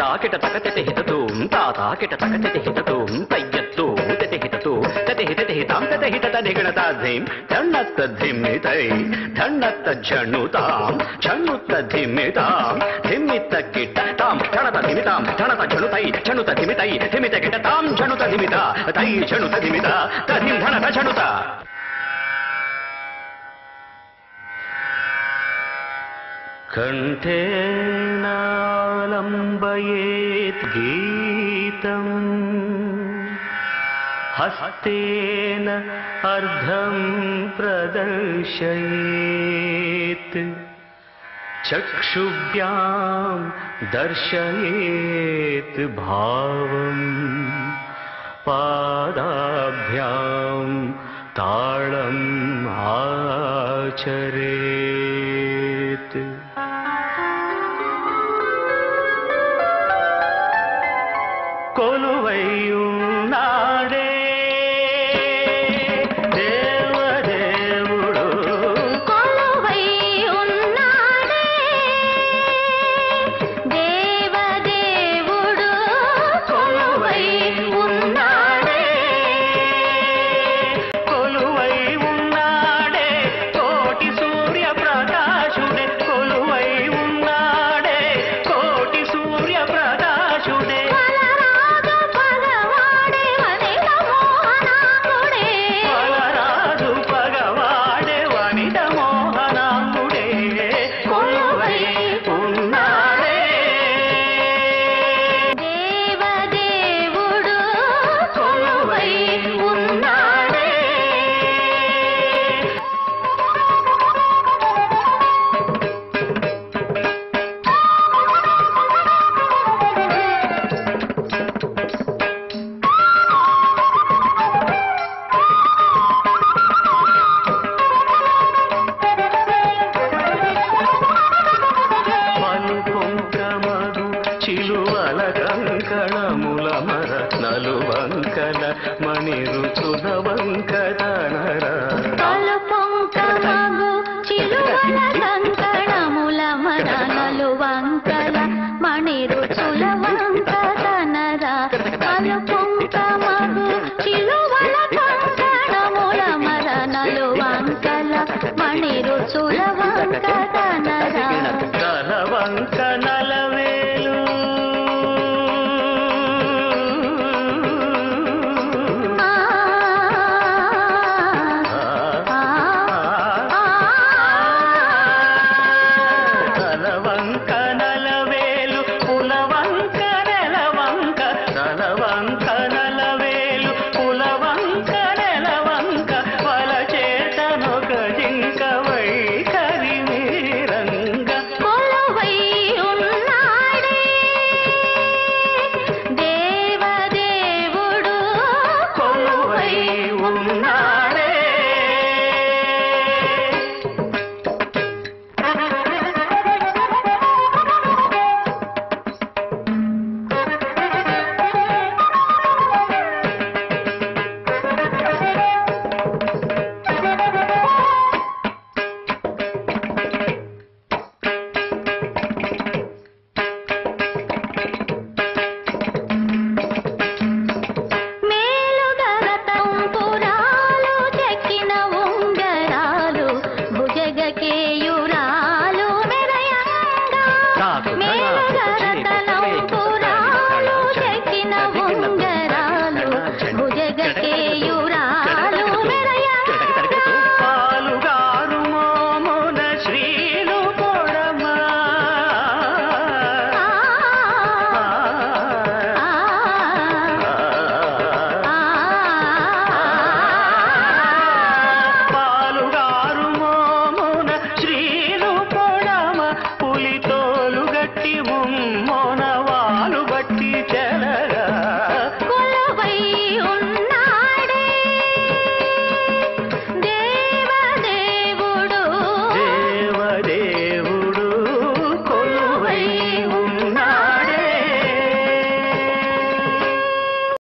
తాకిట తకతిటి హితతూం తాకిట తకతిటి హితతూం తయ్యత్తు తిటి హితతూ తతి హితతి హితాం తతి హితత ధిగణతాధిం ధన్నత్త ధిమ్మితై ధన్నత్త ఝణుతాం ఝణుత్త ధిమ్మితాం ధిమ్మిత్త కిట తాం ఝణత ధిమితాం ఝణత ఝణుతై ఝణుత ధిమితై ధిమిత కిట తాం ఝణుత ధిమిత తై ఝణుత ధిమిత తధిం ధణత ఝణుత. కంఠేనాలంబయేత్ గీతం హస్తేన అర్ధం ప్రదర్శయేత్ చక్షుభ్యాం దర్శయేత్ భావం పాదాభ్యాం తాళం ఆచరేత్. కొలు